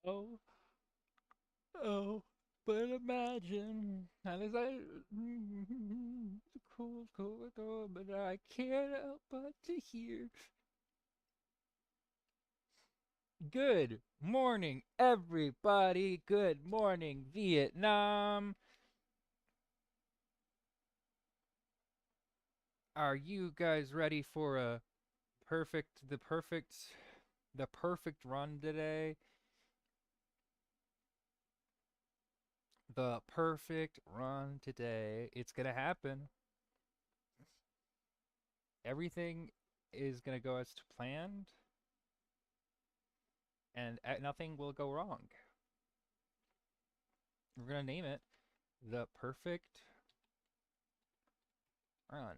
Oh, oh, but imagine that is I cool, cool, cool, but I can't help but to hear. Good morning, everybody. Good morning, Vietnam. Are you guys ready for a the perfect run today? The perfect run today. It's gonna happen. Everything is gonna go as planned, and nothing will go wrong. We're gonna name it the perfect run.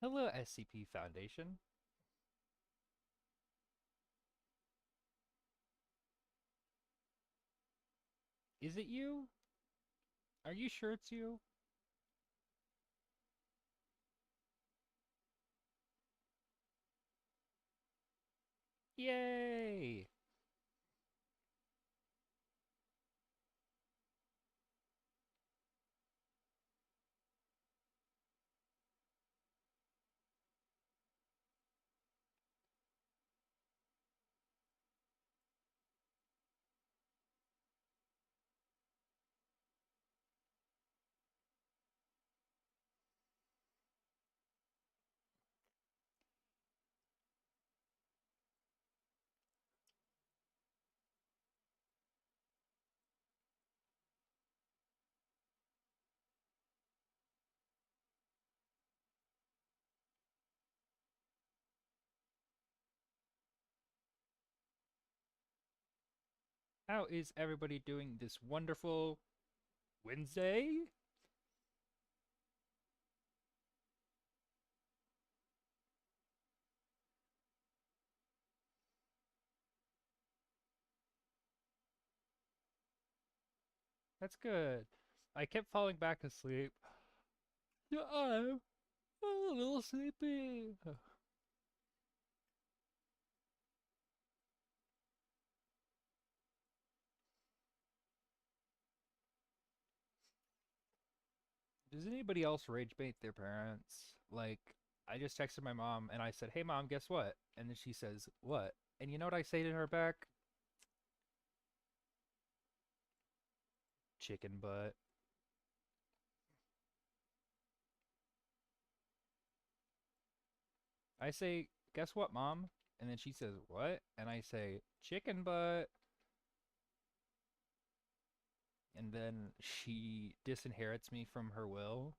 Hello, SCP Foundation. Is it you? Are you sure it's you? Yay! How is everybody doing this wonderful Wednesday? That's good. I kept falling back asleep. Yeah, I'm a little sleepy. Does anybody else rage bait their parents? Like, I just texted my mom and I said, "Hey mom, guess what?" And then she says, "What?" And you know what I say to her back? Chicken butt. I say, "Guess what, mom?" And then she says, "What?" And I say, "Chicken butt." And then she disinherits me from her will.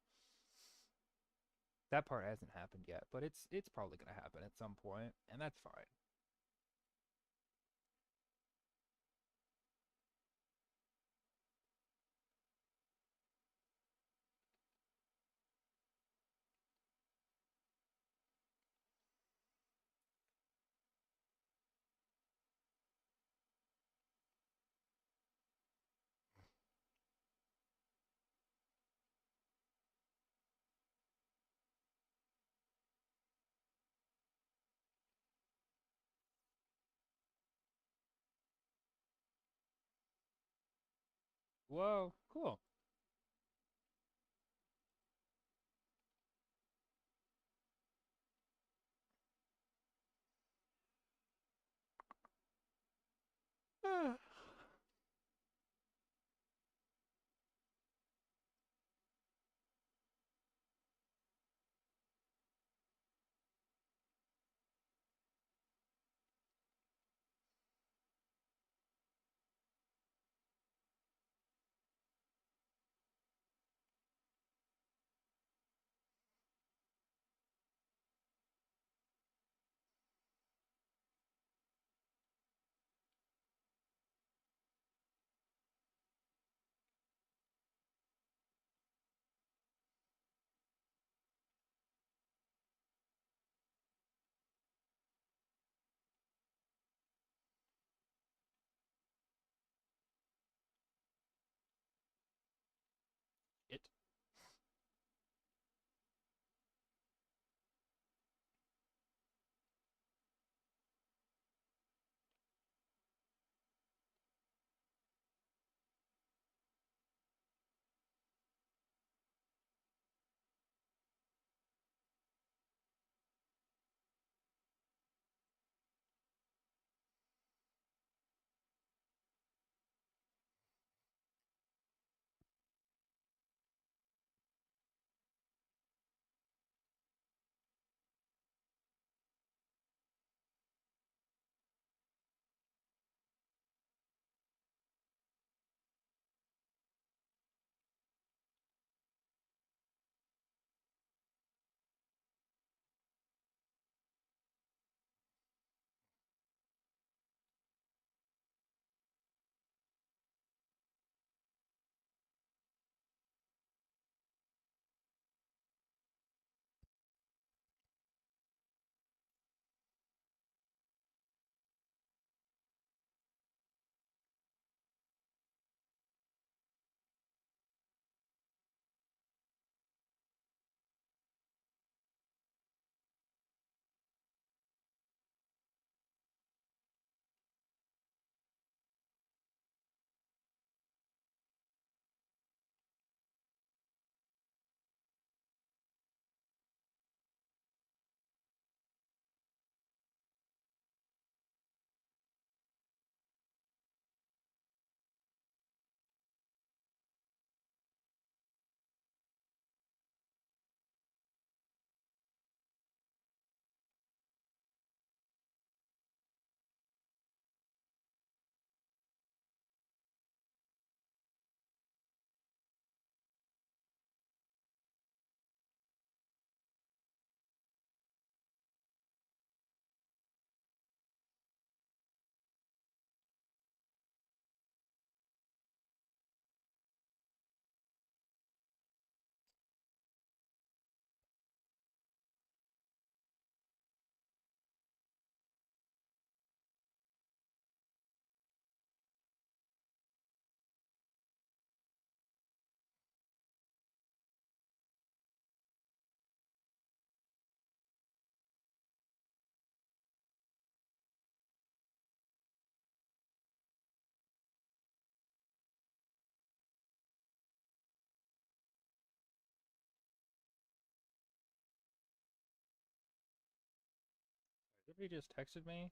That part hasn't happened yet, but it's probably gonna happen at some point, and that's fine. Whoa, cool. Somebody just texted me.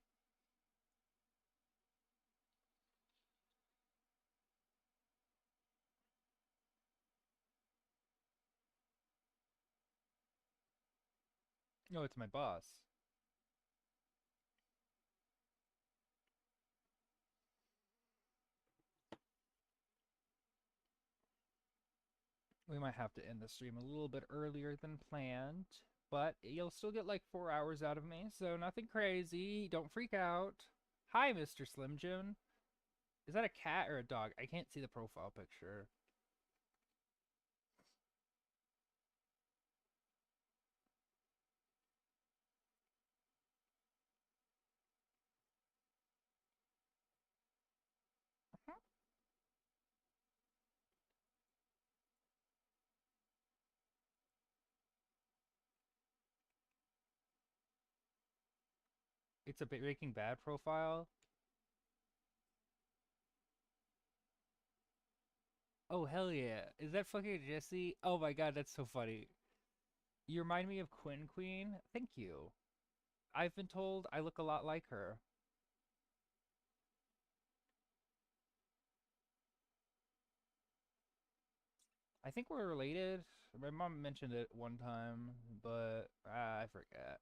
No, it's my boss. We might have to end the stream a little bit earlier than planned, but you'll still get like 4 hours out of me, so nothing crazy. Don't freak out. Hi, Mr. Slim Jim. Is that a cat or a dog? I can't see the profile picture. It's a Breaking Bad profile. Oh, hell yeah. Is that fucking Jesse? Oh my god, that's so funny. You remind me of Quinn Queen. Thank you. I've been told I look a lot like her. I think we're related. My mom mentioned it one time, but I forget.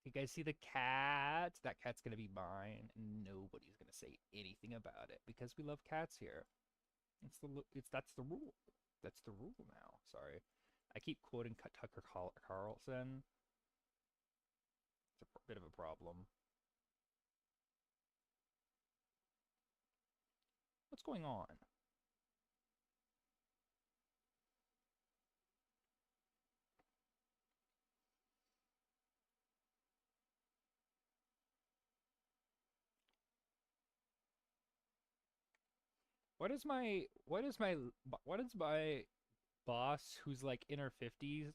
You guys see the cat? That cat's gonna be mine, and nobody's gonna say anything about it because we love cats here. That's the rule. That's the rule now. Sorry, I keep quoting Tucker Carlson. It's a bit of a problem. What's going on? What is my boss who's like in her 50s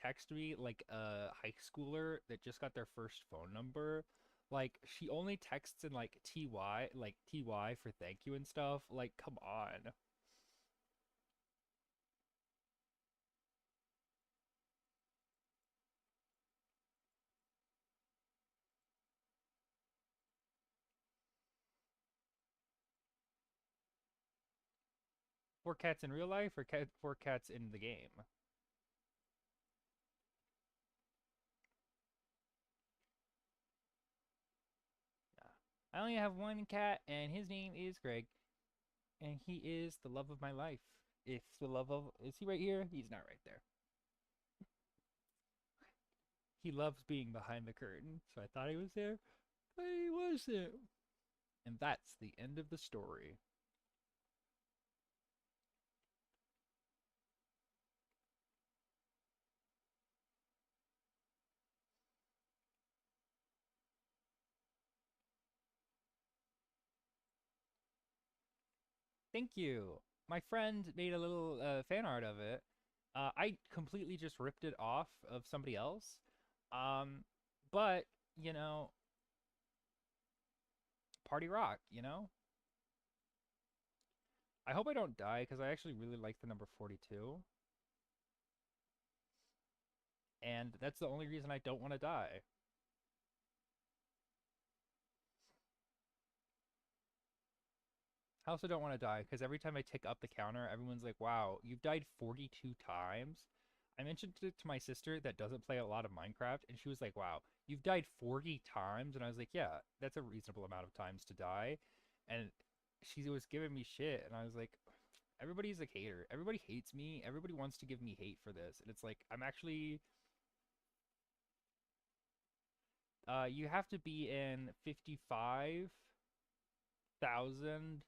text me like a high schooler that just got their first phone number? Like she only texts in like TY for thank you and stuff. Like come on. Four cats in real life or four cats in the game? Yeah. I only have one cat and his name is Greg and he is the love of my life. If the love of is he right here? He's not right there. He loves being behind the curtain, so I thought he was there, but he wasn't. And that's the end of the story. Thank you. My friend made a little fan art of it. I completely just ripped it off of somebody else. Um, but, you know, party rock, you know? I hope I don't die because I actually really like the number 42. And that's the only reason I don't want to die. I also don't want to die because every time I tick up the counter, everyone's like, wow, you've died 42 times. I mentioned it to my sister that doesn't play a lot of Minecraft, and she was like, wow, you've died 40 times? And I was like, yeah, that's a reasonable amount of times to die. And she was giving me shit, and I was like, everybody's a hater. Everybody hates me. Everybody wants to give me hate for this. And it's like, I'm actually, you have to be in 55,000.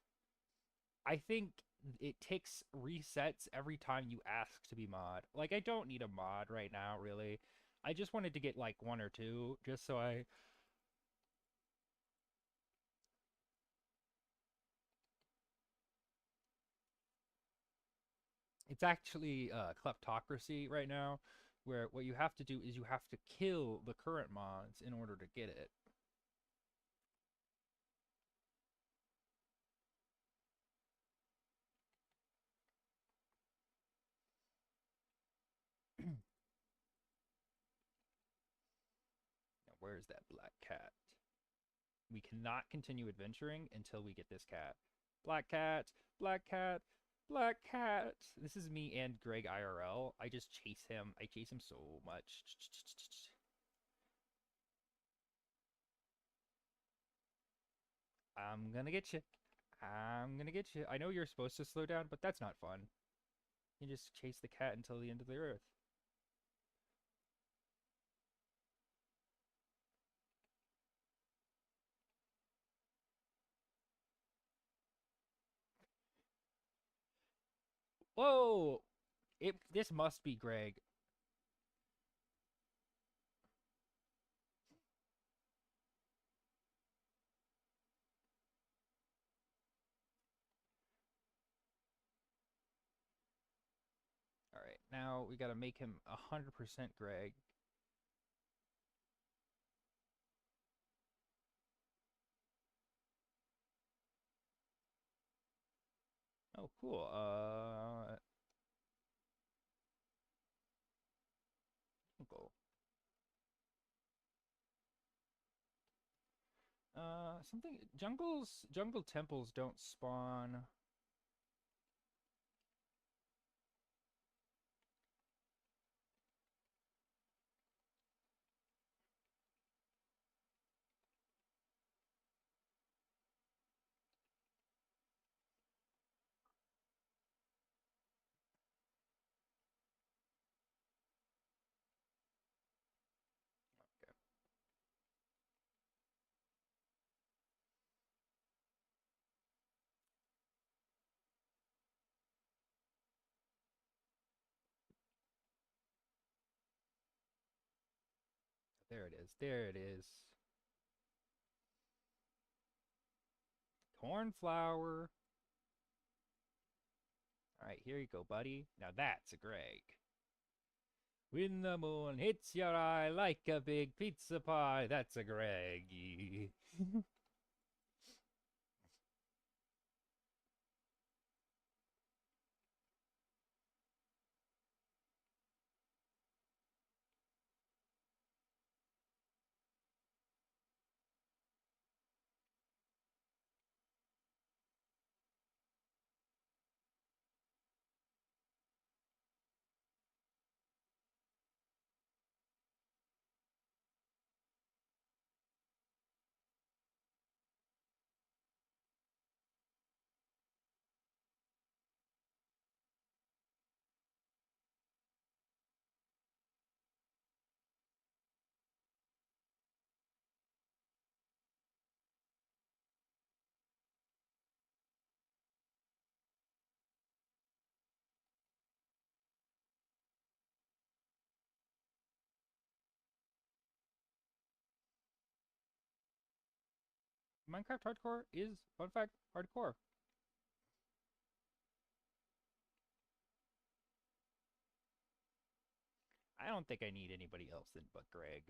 I think it takes resets every time you ask to be mod. Like, I don't need a mod right now, really. I just wanted to get like one or two, just so I. It's actually kleptocracy right now, where what you have to do is you have to kill the current mods in order to get it. Now, where's that black cat? We cannot continue adventuring until we get this cat. Black cat, black cat, black cat. This is me and Greg IRL. I just chase him. I chase him so much. I'm gonna get you. I'm gonna get you. I know you're supposed to slow down, but that's not fun. You just chase the cat until the end of the earth. Whoa! This must be Greg. All right, now we gotta make him 100% Greg. Oh, cool. Jungle. Something. Jungle temples don't spawn. Okay, there it is. There it is. Cornflower. All right, here you go, buddy. Now that's a Greg. When the moon hits your eye like a big pizza pie, that's a Greggy. Minecraft Hardcore is, fun fact, hardcore. I don't think I need anybody else in but Greg.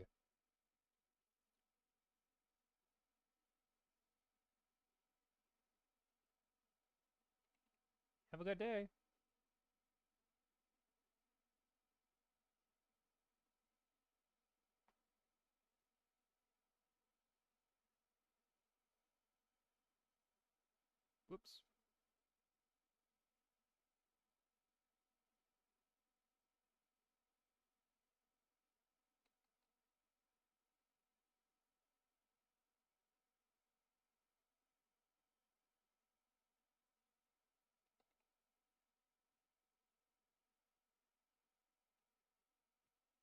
Have a good day. Whoops.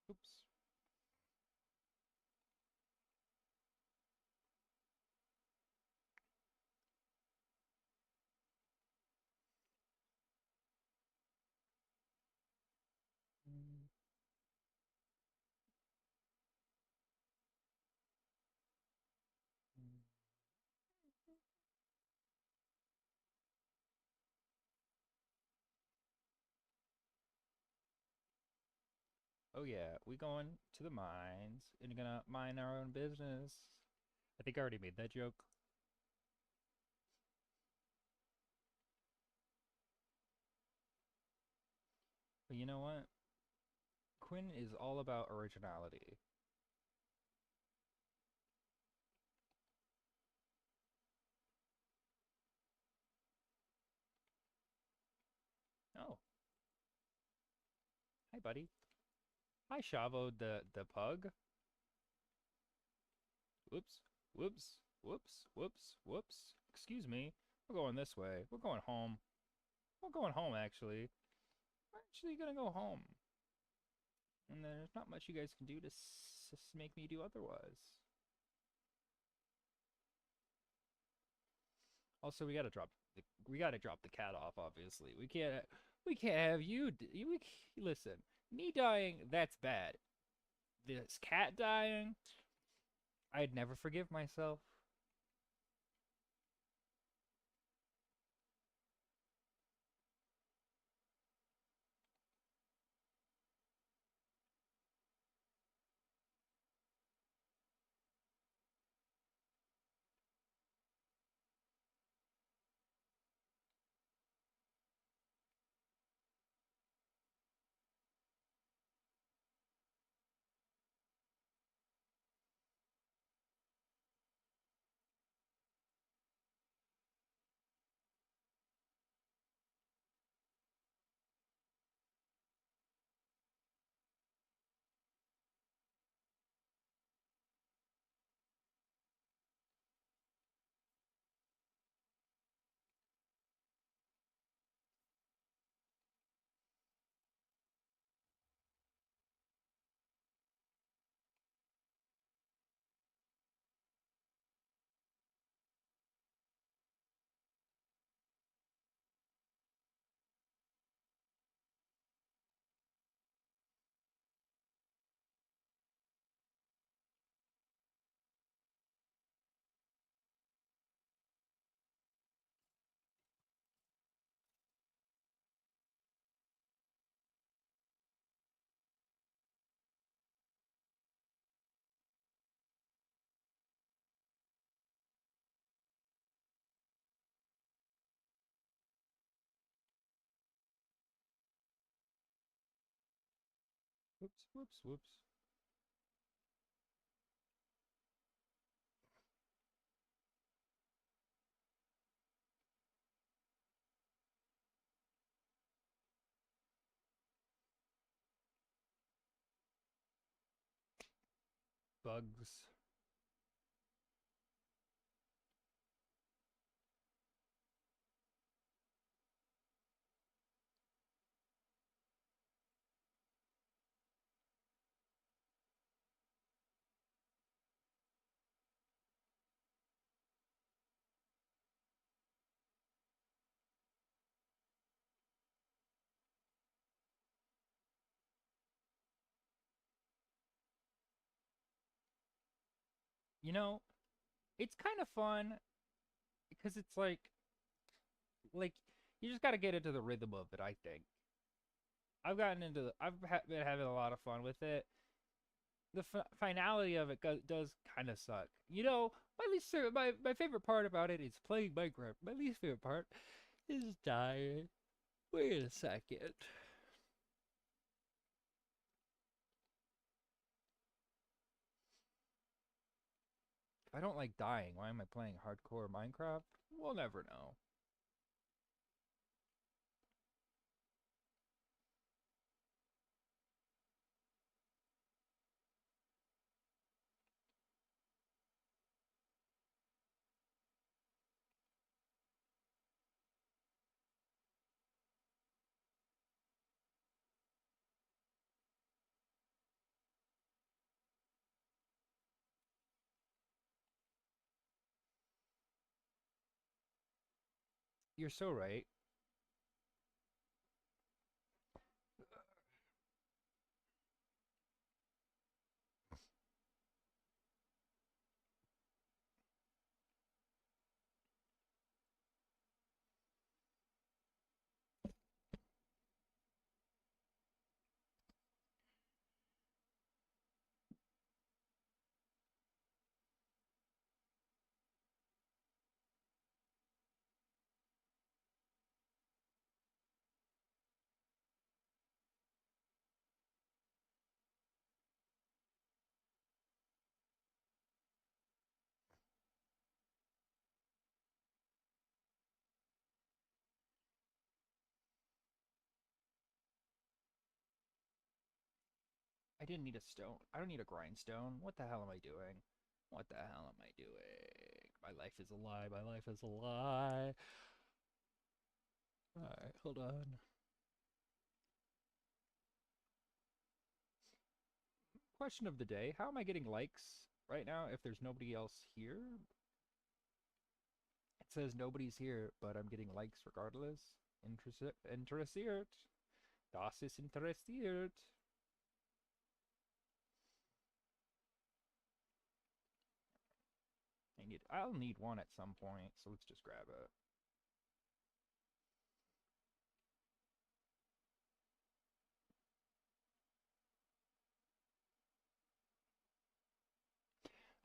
Oops. Oh yeah, we going to the mines and gonna mine our own business. I think I already made that joke. But you know what? Quinn is all about originality. Oh, hi buddy. Hi Shavo the pug. Whoops. Whoops. Whoops. Whoops. Whoops. Excuse me. We're going this way. We're going home. We're going home actually. We're actually gonna go home. And there's not much you guys can do to make me do otherwise. Also, we gotta drop the cat off. Obviously, we can't have you. Listen, me dying, that's bad. This cat dying, I'd never forgive myself. Whoops, whoops, whoops. Bugs. You know, it's kind of fun because it's like you just got to get into the rhythm of it. I think I've been having a lot of fun with it. The finality of it does kind of suck. You know, my favorite part about it is playing Minecraft. My least favorite part is dying. Wait a second. If I don't like dying, why am I playing hardcore Minecraft? We'll never know. You're so right. I didn't need a stone. I don't need a grindstone. What the hell am I doing? What the hell am I doing? My life is a lie. My life is a lie. Alright, hold on. Question of the day. How am I getting likes right now if there's nobody else here? It says nobody's here, but I'm getting likes regardless. Interessiert. Das ist interessiert. I'll need one at some point, so let's just grab it.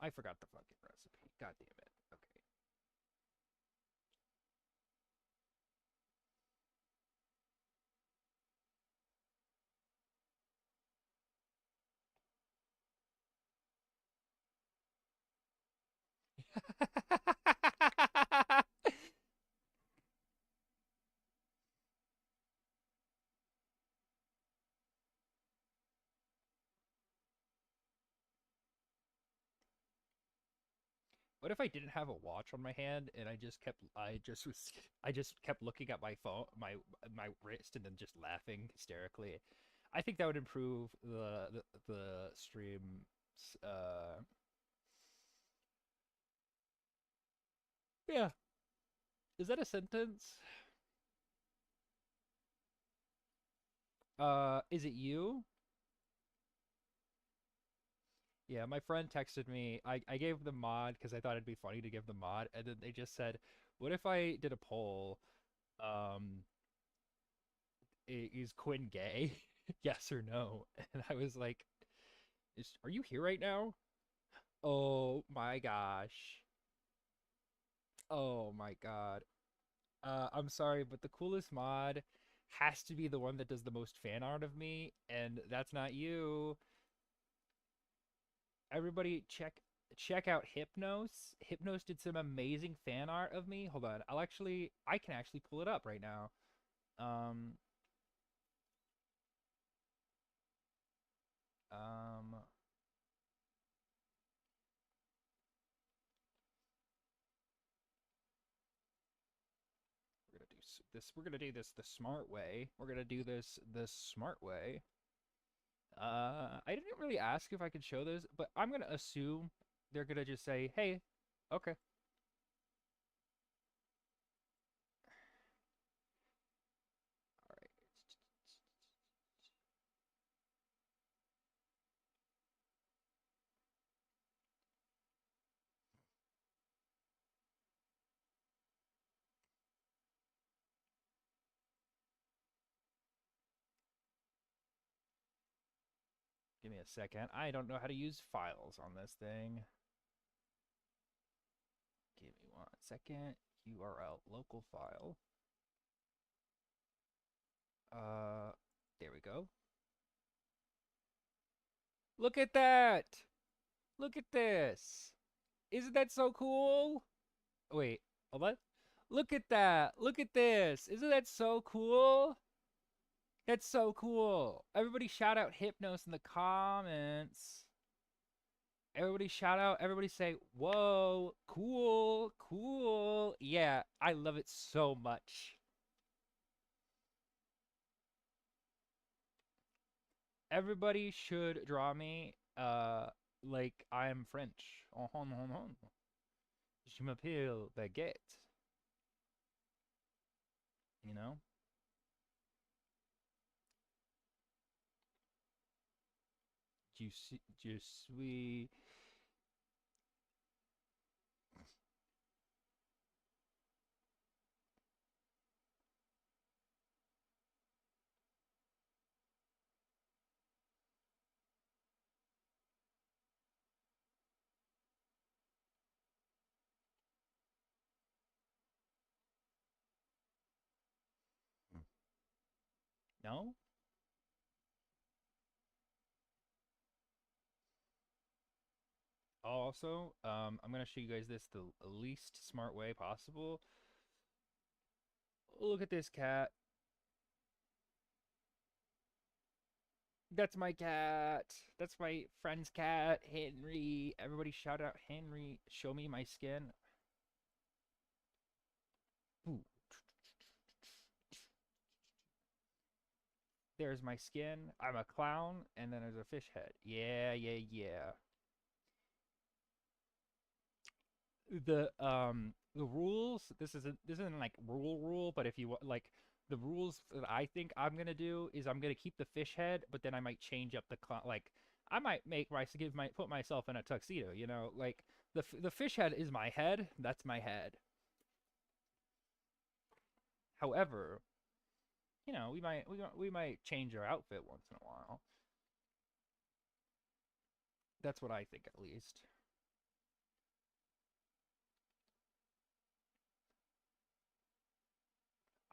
I forgot the fucking recipe. God damn it. Okay. What if I didn't have a watch on my hand and I just kept looking at my phone, my wrist, and then just laughing hysterically? I think that would improve the stream. Yeah. Is that a sentence? Is it you? Yeah, my friend texted me. I gave the mod because I thought it'd be funny to give the mod, and then they just said, "What if I did a poll? Um, is Quinn gay? Yes or no?" And I was like, are you here right now? Oh my gosh. Oh my God. I'm sorry, but the coolest mod has to be the one that does the most fan art of me, and that's not you. Everybody check out Hypnos. Hypnos did some amazing fan art of me. Hold on. I can actually pull it up right now. Um um we're gonna do this the smart way. We're gonna do this the smart way. I didn't really ask if I could show this, but I'm gonna assume they're gonna just say, "Hey, okay." All right. Give me a second. I don't know how to use files on this thing. Give me 1 second. URL local file. Uh, there we go. Look at that! Look at this! Isn't that so cool? Wait, hold on. Look at that! Look at this! Isn't that so cool? That's so cool. Everybody shout out Hypnos in the comments. Everybody shout out. Everybody say, whoa, cool, cool. Yeah, I love it so much. Everybody should draw me like I'm French. Oh, Je m'appelle Baguette. You know? Je suis. No? Also, I'm gonna show you guys this the least smart way possible. Look at this cat. That's my cat. That's my friend's cat, Henry. Everybody shout out Henry. Show me my skin. Ooh. There's my skin. I'm a clown, and then there's a fish head. Yeah, yeah, yeah. The rules. This isn't like rule, but if you like the rules that I think I'm gonna do is I'm gonna keep the fish head, but then I might change up the clown. Like I might put myself in a tuxedo. You know, like the fish head is my head. That's my head. However, you know, we might change our outfit once in a while. That's what I think, at least.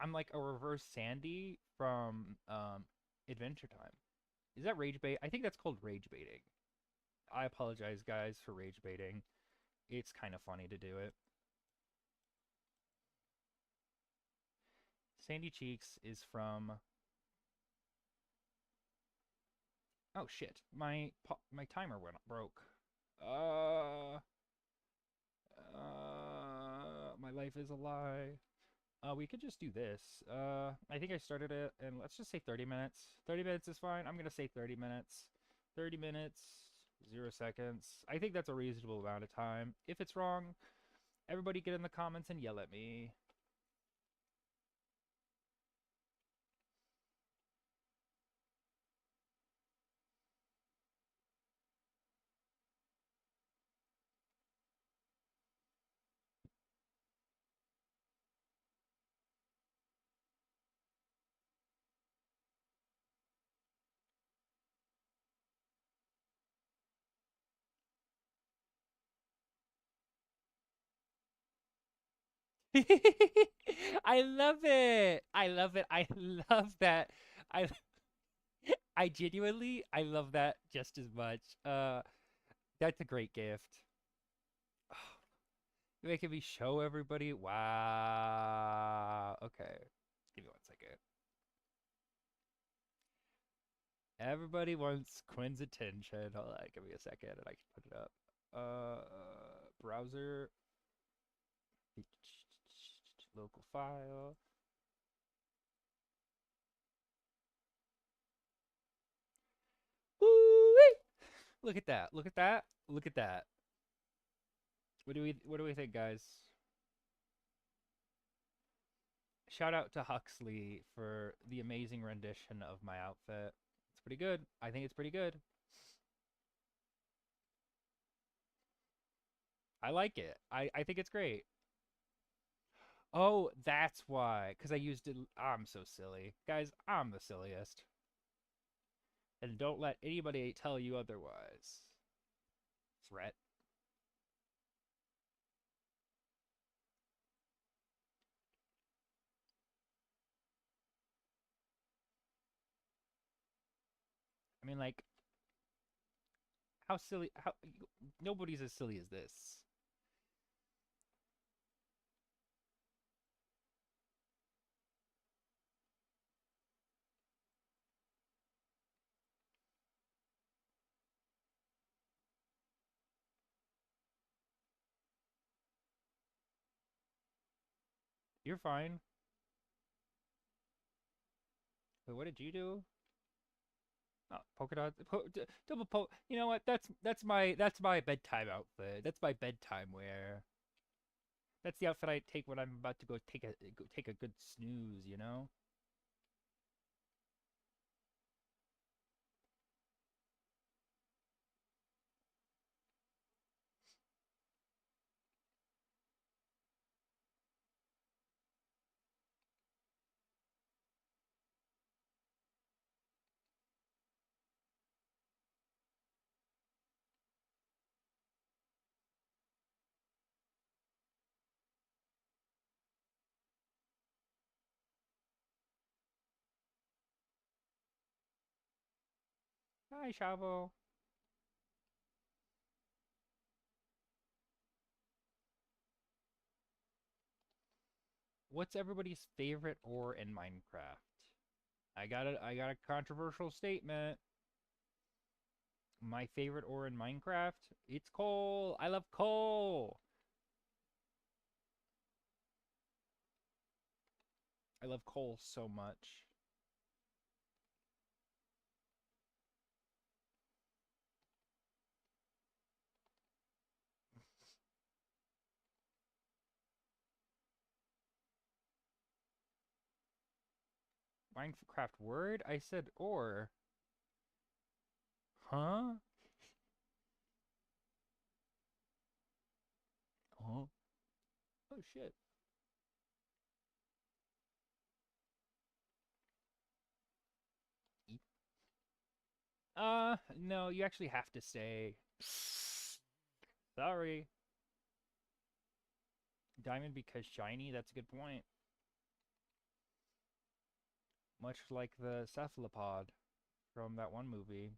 I'm like a reverse Sandy from Adventure Time. Is that rage bait? I think that's called rage baiting. I apologize, guys, for rage baiting. It's kind of funny to do it. Sandy Cheeks is from. Oh shit! My timer went broke. Uh, my life is a lie. We could just do this. I think I started it, and let's just say 30 minutes. 30 minutes is fine. I'm gonna say 30 minutes. 30 minutes, 0 seconds. I think that's a reasonable amount of time. If it's wrong, everybody get in the comments and yell at me. I love it. I love it. I love that. I I love that just as much. That's a great gift. You're making me show everybody. Wow. Okay. Give me 1 second. Everybody wants Quinn's attention. Hold on, give me a second and I can put it up. Browser. Local file. Woo-wee! Look at that. Look at that. Look at that. What do we think, guys? Shout out to Huxley for the amazing rendition of my outfit. It's pretty good. I think it's pretty good. I like it. I think it's great. Oh, that's why. Because I used it. I'm so silly. Guys, I'm the silliest. And don't let anybody tell you otherwise. Threat. I mean, like, how silly. How nobody's as silly as this. You're fine. But what did you do? Oh, polka dot, double polka. You know what? That's my bedtime outfit. That's my bedtime wear. That's the outfit I take when I'm about to go take a good snooze. You know. Hi, Shavo. What's everybody's favorite ore in Minecraft? I got a controversial statement. My favorite ore in Minecraft? It's coal. I love coal. I love coal so much. Minecraft word? I said ore. Huh? Huh? Oh shit. No, you actually have to say. Sorry. Diamond because shiny? That's a good point. Much like the cephalopod from that one movie.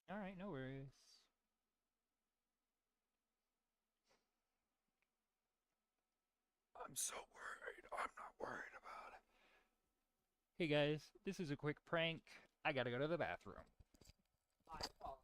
Alright, no worries. I'm so worried. I'm not worried about it. Hey guys, this is a quick prank. I gotta go to the bathroom. I apologize.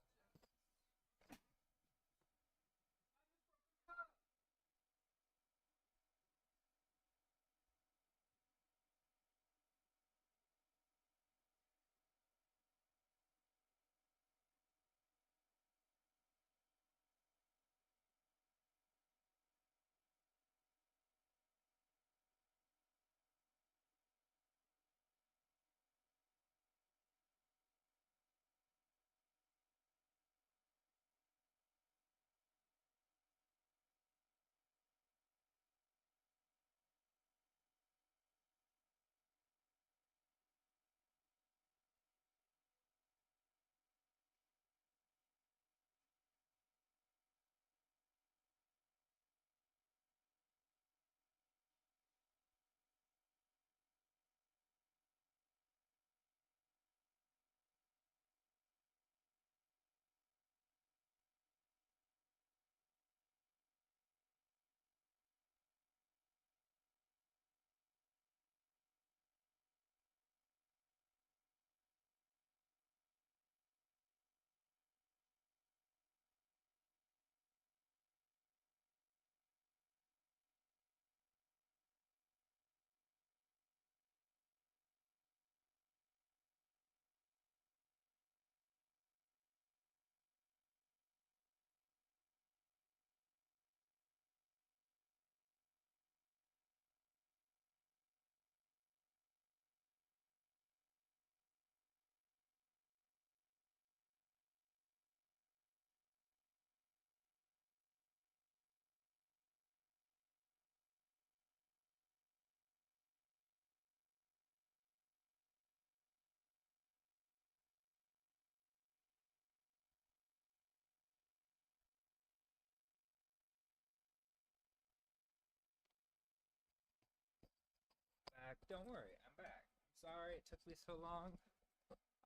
Back. Don't worry, I'm back. Sorry it took me so long.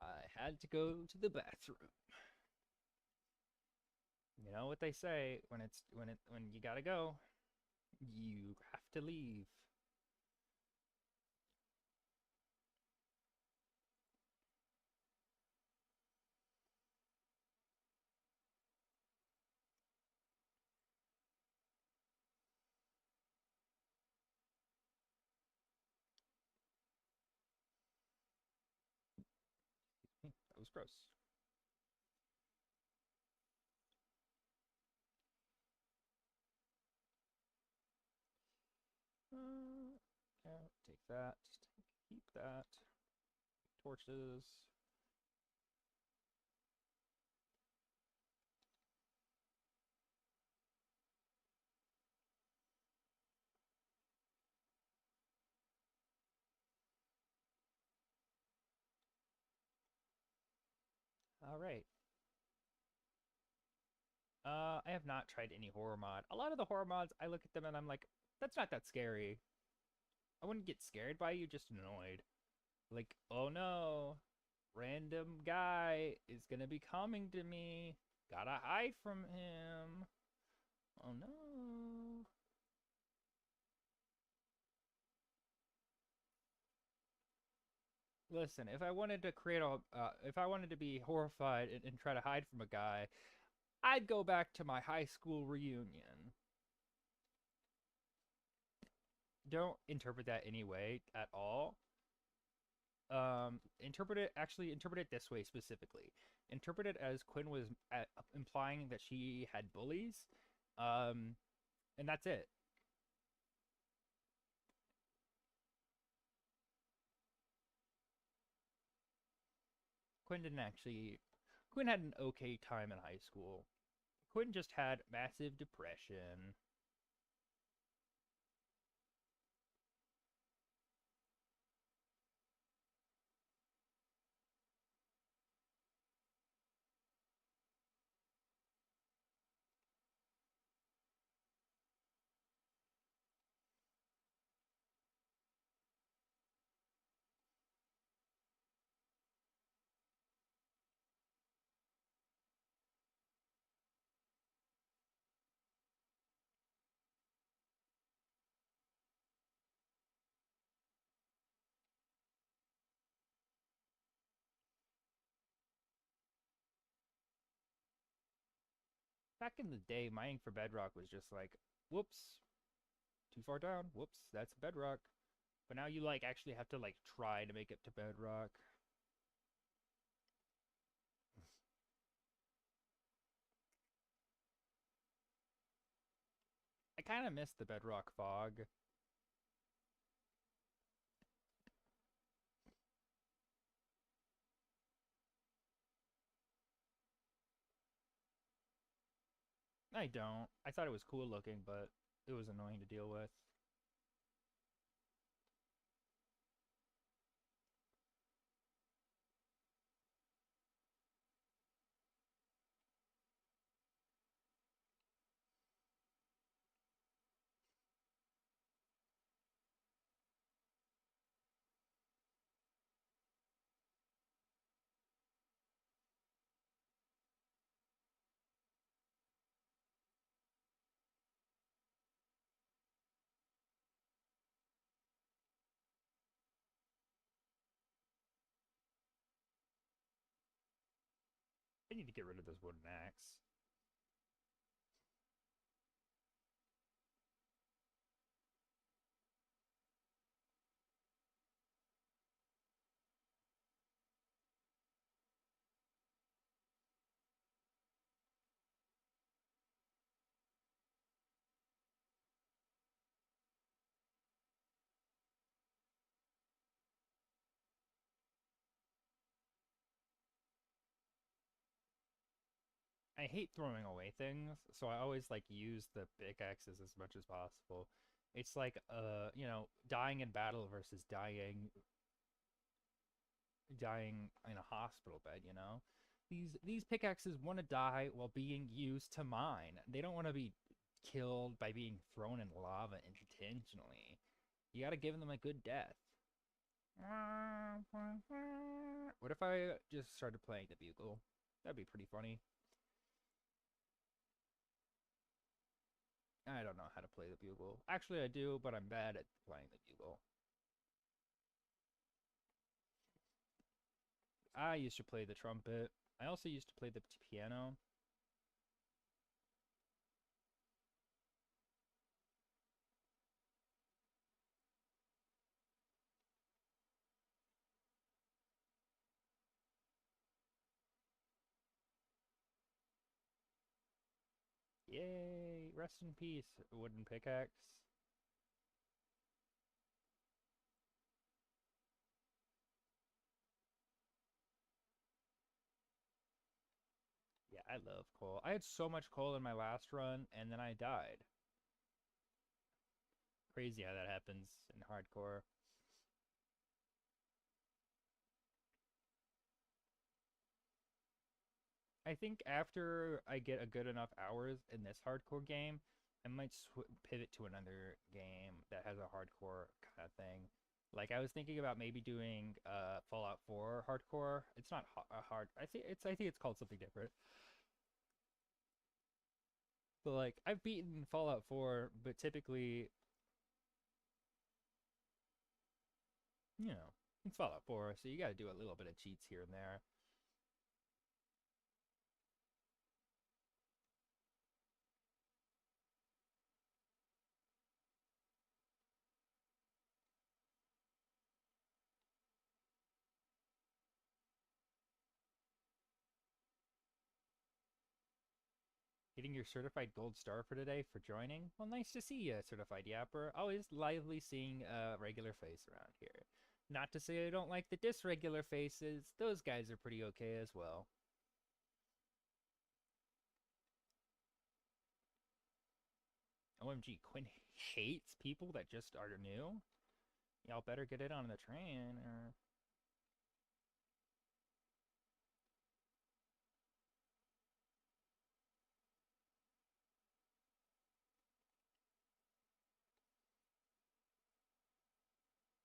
I had to go to the bathroom. You know what they say when you gotta go, you have to leave. That was gross. Yeah, take that. Keep that. Torches. All right. I have not tried any horror mod. A lot of the horror mods, I look at them and I'm like, that's not that scary. I wouldn't get scared by you, just annoyed. Like, oh no, random guy is gonna be coming to me. Gotta hide from him. Oh no. Listen, if I wanted to if I wanted to be horrified and try to hide from a guy, I'd go back to my high school reunion. Don't interpret that any way at all. Interpret it this way specifically. Interpret it as Quinn was implying that she had bullies, um, and that's it. Quinn didn't actually. Quinn had an okay time in high school. Quinn just had massive depression. Back in the day, mining for bedrock was just like, whoops, too far down. Whoops, that's bedrock. But now you like actually have to like try to make it to bedrock. I kind of miss the bedrock fog. I don't. I thought it was cool looking, but it was annoying to deal with. I need to get rid of this wooden axe. I hate throwing away things, so I always like use the pickaxes as much as possible. It's like dying in battle versus dying in a hospital bed, you know? These pickaxes want to die while being used to mine. They don't want to be killed by being thrown in lava intentionally. You got to give them a good death. What if I just started playing the bugle? That'd be pretty funny. I don't know how to play the bugle. Actually, I do, but I'm bad at playing the bugle. I used to play the trumpet. I also used to play the piano. Yay! Rest in peace, wooden pickaxe. Yeah, I love coal. I had so much coal in my last run, and then I died. Crazy how that happens in hardcore. I think after I get a good enough hours in this hardcore game, I might pivot to another game that has a hardcore kind of thing. Like I was thinking about maybe doing Fallout 4 hardcore. It's not hard. I think it's called something different. But like I've beaten Fallout 4, but typically, you know, it's Fallout 4, so you got to do a little bit of cheats here and there. Getting your certified gold star for today for joining? Well, nice to see you, certified yapper. Always lively seeing a regular face around here. Not to say I don't like the dysregular faces. Those guys are pretty okay as well. OMG, Quinn hates people that just are new? Y'all better get it on the train or...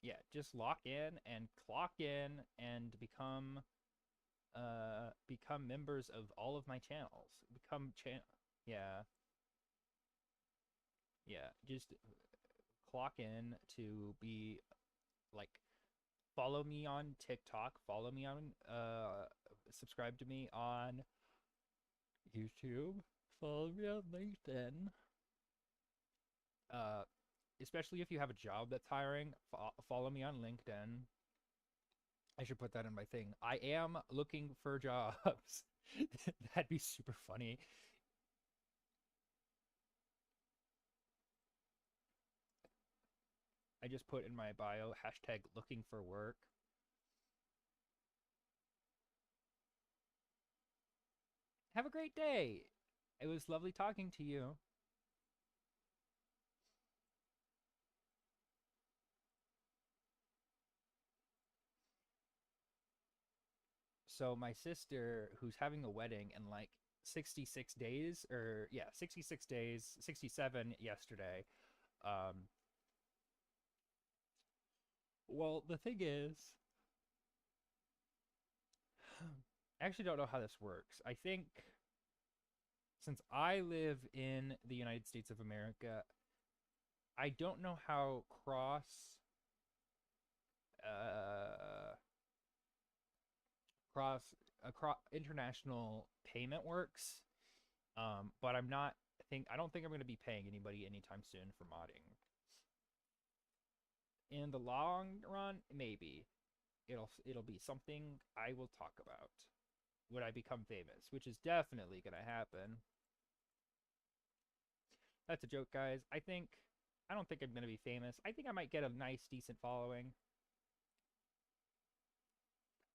Yeah, just lock in and clock in and become members of all of my channels. Become channel. Yeah, yeah. Just clock in to be like follow me on TikTok, follow me on subscribe to me on YouTube, follow me on LinkedIn. Uh Especially if you have a job that's hiring, follow me on LinkedIn. I should put that in my thing. I am looking for jobs. That'd be super funny. I just put in my bio hashtag looking for work. Have a great day. It was lovely talking to you. So my sister, who's having a wedding in like 66 days, or yeah, 66 days, 67 yesterday. Um, well, the thing is, I actually don't know how this works. I think since I live in the United States of America, I don't know how uh, cross international payment works. But I don't think I'm going to be paying anybody anytime soon for modding. In the long run, maybe it'll be something I will talk about when I become famous, which is definitely going to happen. That's a joke, guys. I don't think I'm going to be famous. I think I might get a nice, decent following.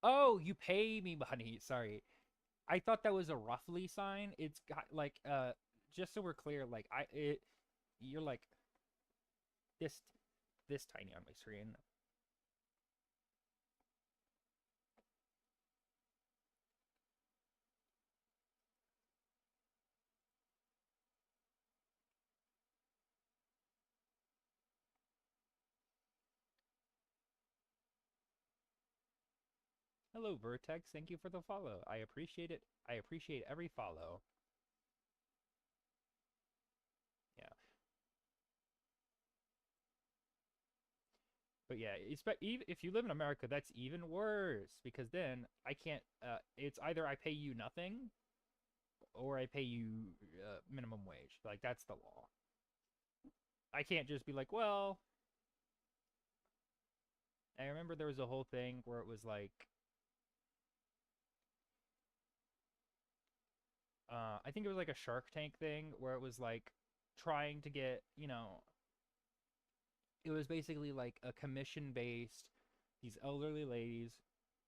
Oh, you pay me money. Sorry. I thought that was a roughly sign. It's got like just so we're clear, like you're like this this tiny on my screen. Hello, Vertex. Thank you for the follow. I appreciate it. I appreciate every follow. Yeah. But yeah, if you live in America, that's even worse because then I can't. It's either I pay you nothing or I pay you minimum wage. Like that's the law. I can't just be like, well, I remember there was a whole thing where it was like, I think it was like a Shark Tank thing where it was like trying to get, it was basically like a commission based. These elderly ladies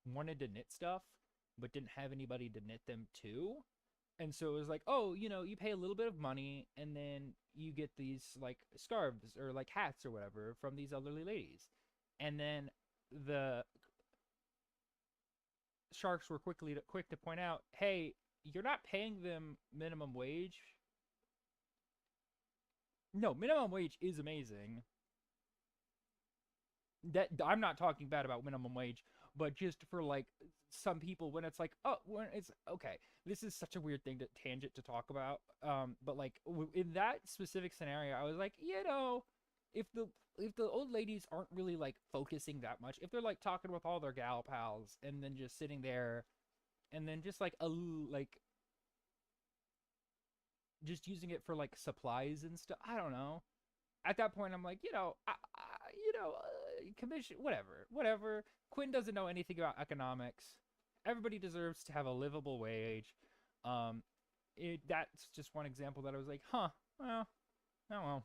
wanted to knit stuff, but didn't have anybody to knit them to. And so it was like, oh, you pay a little bit of money and then you get these like scarves or like hats or whatever from these elderly ladies. And then the sharks were quick to point out, hey, you're not paying them minimum wage. No, minimum wage is amazing. That I'm not talking bad about minimum wage, but just for like some people when it's like, oh, when it's okay, this is such a weird thing to tangent to talk about. But like in that specific scenario, I was like, if the old ladies aren't really like focusing that much, if they're like talking with all their gal pals and then just sitting there and then just like just using it for like supplies and stuff, I don't know. At that point, I'm like, commission, whatever. Quinn doesn't know anything about economics. Everybody deserves to have a livable wage. Um, that's just one example that I was like, huh, well, oh well.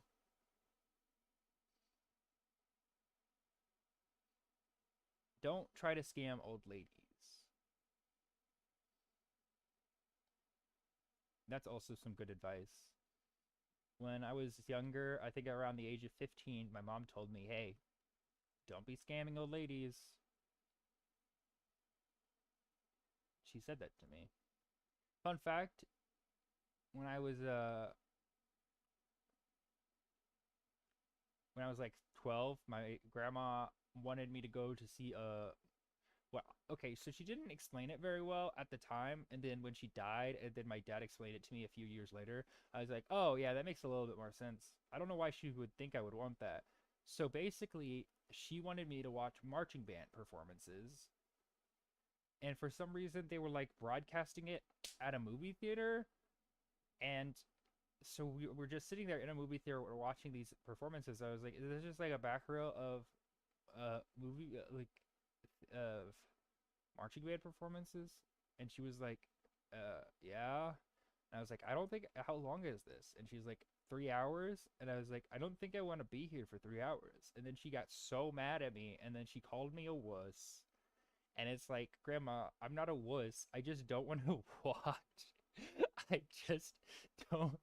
Don't try to scam old ladies. That's also some good advice. When I was younger, I think around the age of 15, my mom told me, hey, don't be scamming old ladies. She said that to me. Fun fact, when I was like 12, my grandma wanted me to go to see a well, okay, so she didn't explain it very well at the time, and then when she died, and then my dad explained it to me a few years later, I was like, "Oh, yeah, that makes a little bit more sense." I don't know why she would think I would want that. So basically, she wanted me to watch marching band performances, and for some reason they were like broadcasting it at a movie theater, and so we were just sitting there in a movie theater we're watching these performances. I was like, is this just like a back row of movie like marching band performances? And she was like, yeah. And I was like, I don't think, how long is this? And she's like, 3 hours. And I was like, I don't think I want to be here for 3 hours. And then she got so mad at me, and then she called me a wuss. And it's like, Grandma, I'm not a wuss. I just don't want to watch. I just don't.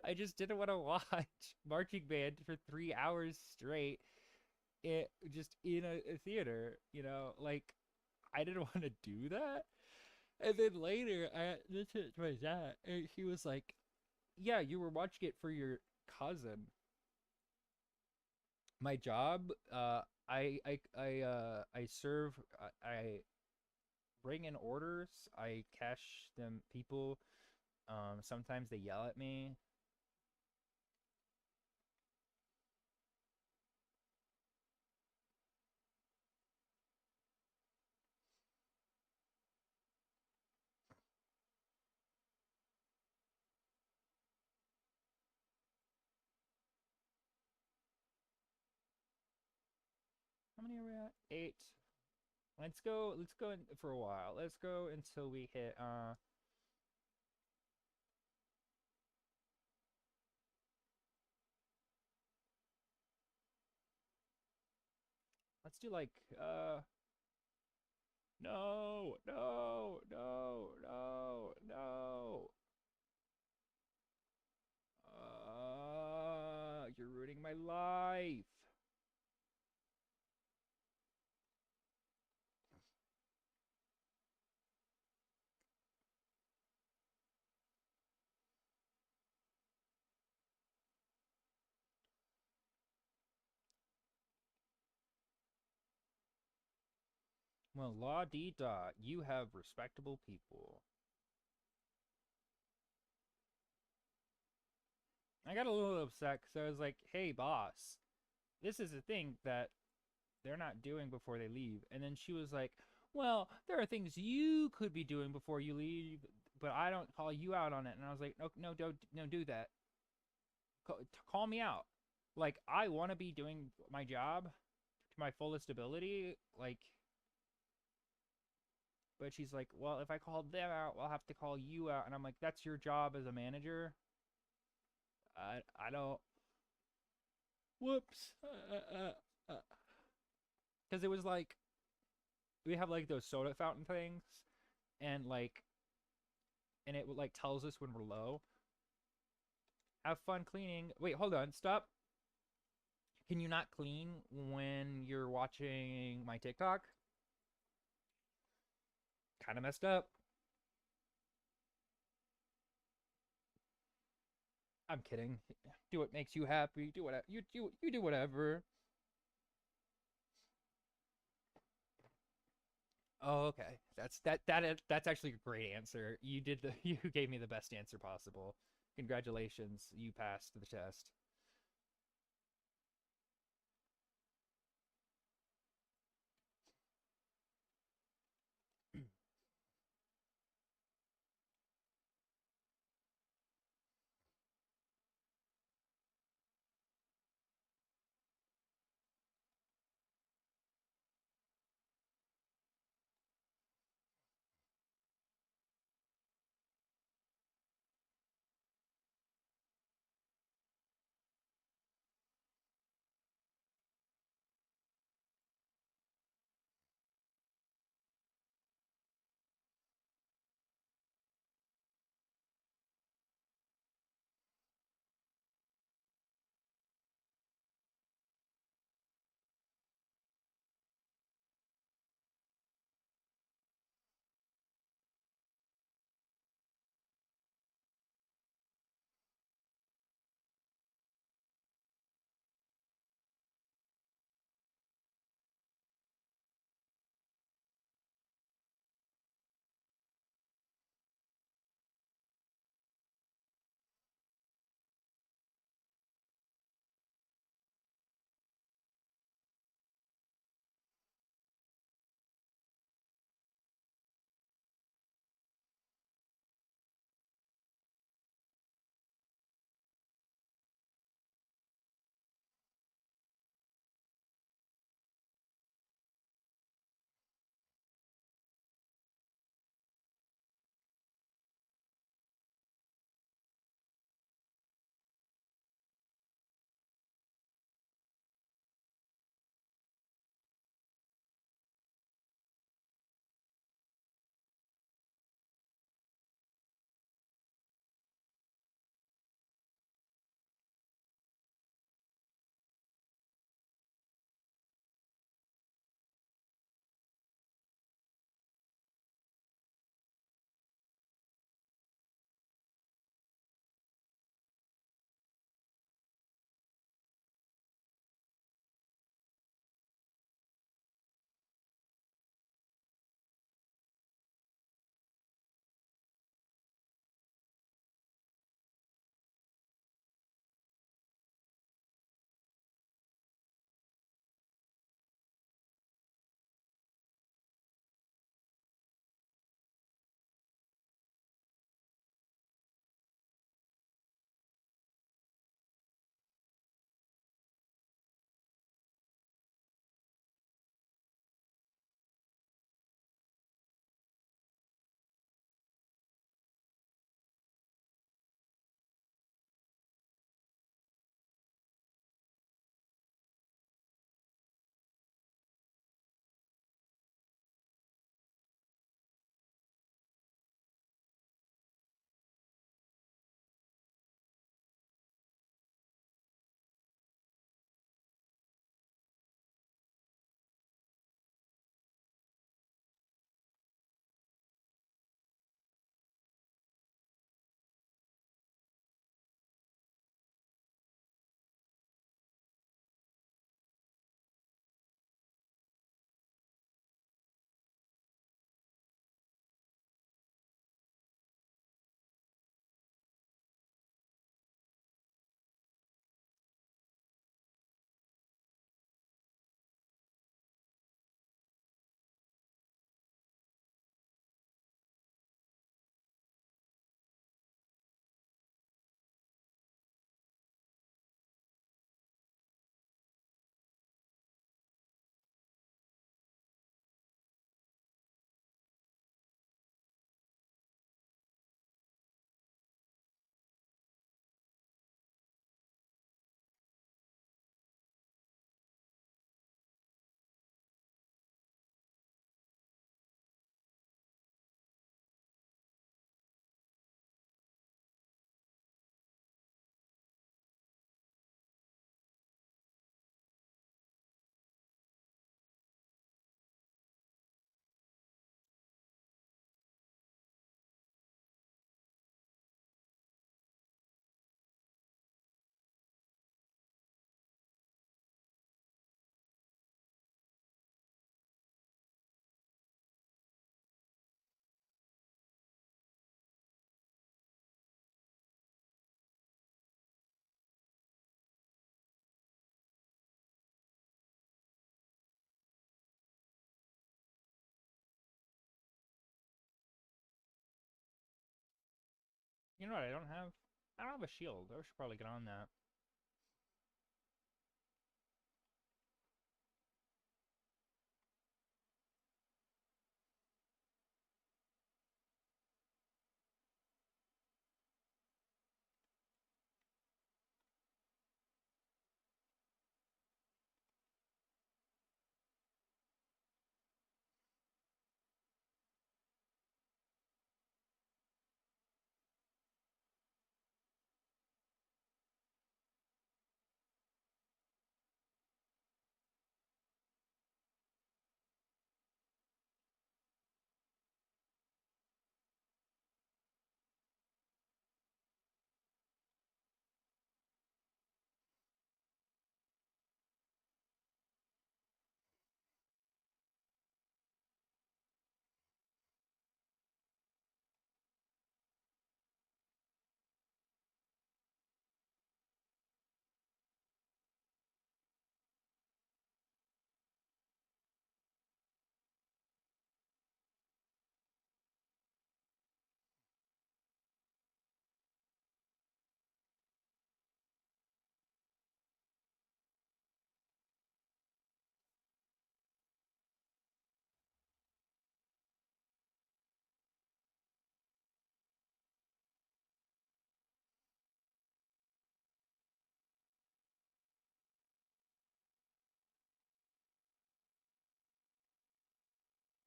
I just didn't want to watch marching band for 3 hours straight. Just in a theater, like I didn't want to do that. And then later, I mentioned it to my dad, and he was like, "Yeah, you were watching it for your cousin." My job, I serve, I bring in orders, I cash them people. Sometimes they yell at me. How many are we at? 8. Let's go. Let's go in for a while. Let's go until we hit. Let's do like no, no, no, no, no. You're ruining my life. Well, la dee da, you have respectable people. I got a little upset because I was like, "Hey, boss, this is a thing that they're not doing before they leave." And then she was like, "Well, there are things you could be doing before you leave, but I don't call you out on it." And I was like, "No, no, don't do that. Call me out. Like I want to be doing my job to my fullest ability. Like, but she's like, well, if I called them out, I'll have to call you out." And I'm like, "That's your job as a manager. I don't." Whoops. Because it was like we have like those soda fountain things, and like, and it like tells us when we're low. Have fun cleaning. Wait, hold on. Stop. Can you not clean when you're watching my TikTok? Kind of messed up. I'm kidding. Do what makes you happy. Do whatever. You do whatever. Oh, okay. That's actually a great answer. You did the you gave me the best answer possible. Congratulations. You passed the test. You know what I don't have? I don't have a shield. I should probably get on that.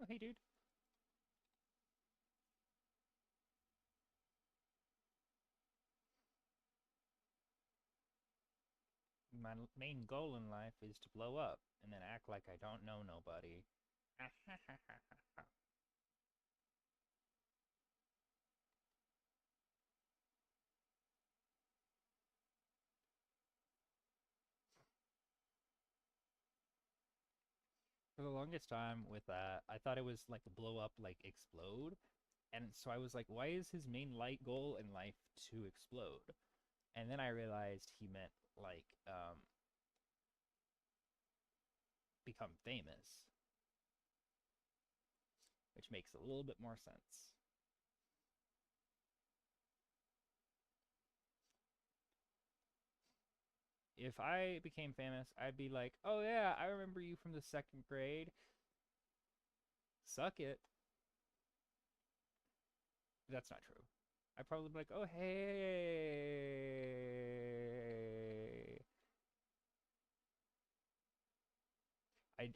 Oh, hey, dude. My main goal in life is to blow up and then act like I don't know nobody. For the longest time with that, I thought it was like blow up, like explode. And so I was like, why is his main light goal in life to explode? And then I realized he meant like become famous, which makes a little bit more sense. If I became famous, I'd be like, "Oh yeah, I remember you from the second grade. Suck it." That's not true. I'd probably be like, "Oh hey."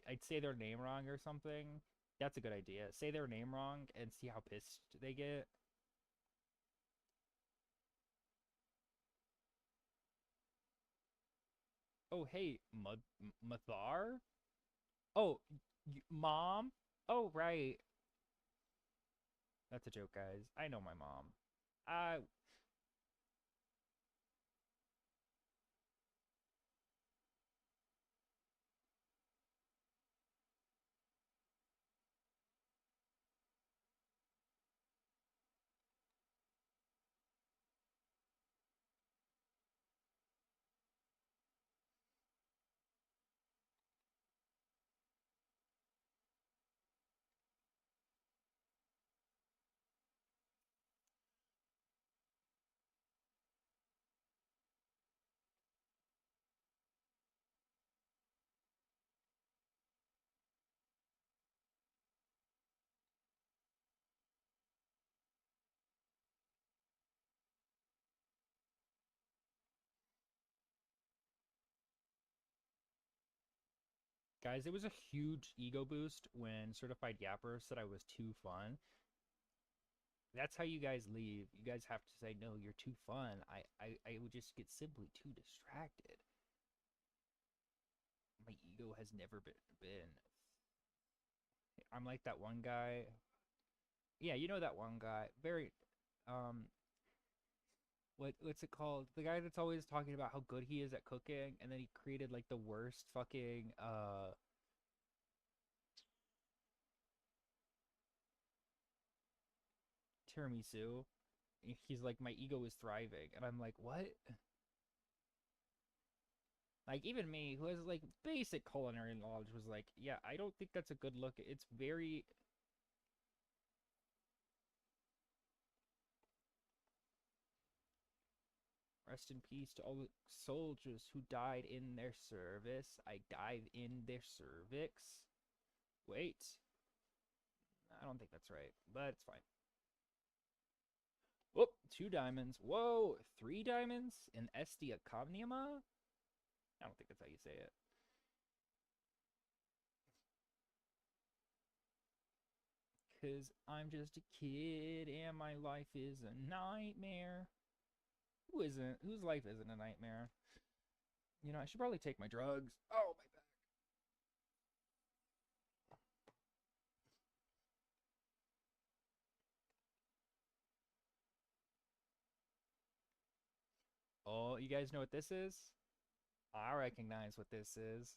I'd say their name wrong or something. That's a good idea. Say their name wrong and see how pissed they get. Oh hey, Mathar. Oh, mom. Oh right. That's a joke, guys. I know my mom. I Guys, it was a huge ego boost when Certified Yapper said I was too fun. That's how you guys leave. You guys have to say, no, you're too fun. I would just get simply too distracted. My ego has never been. I'm like that one guy. Yeah, you know that one guy. Very, um, what's it called? The guy that's always talking about how good he is at cooking, and then he created like the worst fucking tiramisu. He's like, my ego is thriving, and I'm like, what? Like even me, who has like basic culinary knowledge, was like, yeah, I don't think that's a good look. It's very Rest in peace to all the soldiers who died in their service. I dive in their cervix. Wait. I don't think that's right, but it's fine. Oh, 2 diamonds. Whoa, 3 diamonds? An Estia Cogniuma? I don't think that's how you say it. Cause I'm just a kid and my life is a nightmare. Who isn't? Whose life isn't a nightmare? You know, I should probably take my drugs. Oh, my back. Oh, you guys know what this is? I recognize what this is.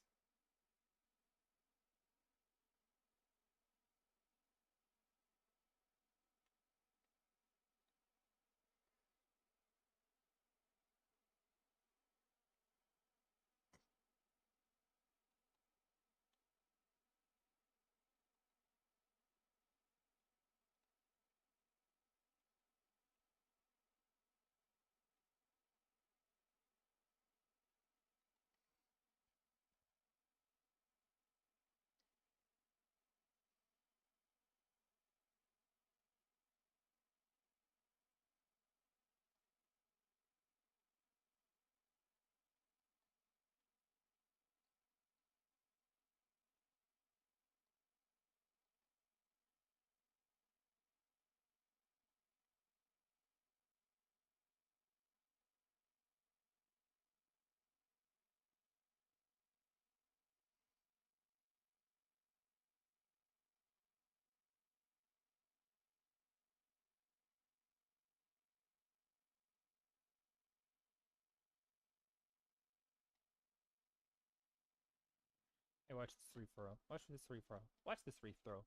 Hey, watch this free throw. Watch this free throw. Watch this free throw.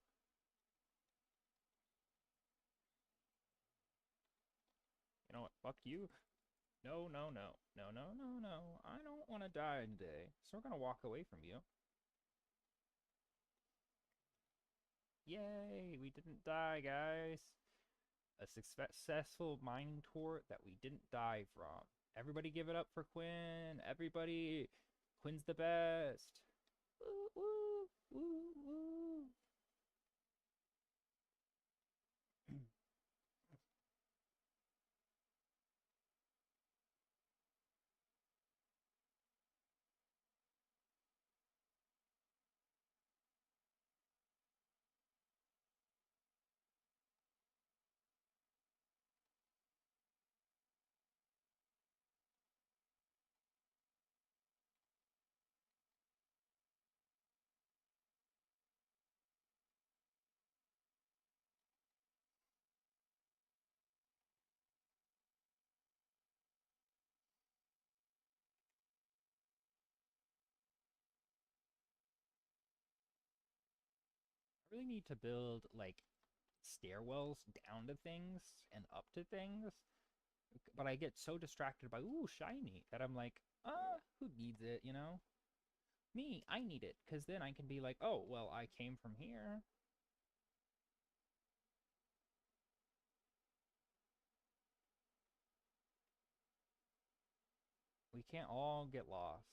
You know what? Fuck you. No, no, no. No, no, no, no. I don't want to die today. So we're going to walk away from you. Yay, we didn't die, guys. A successful mining tour that we didn't die from. Everybody give it up for Quinn. Everybody. Quinn's the best. Woo, woo, woo, woo. I really need to build, like, stairwells down to things and up to things. But I get so distracted by, ooh, shiny, that I'm like, who needs it, you know? Me, I need it, because then I can be like, oh, well, I came from here. We can't all get lost.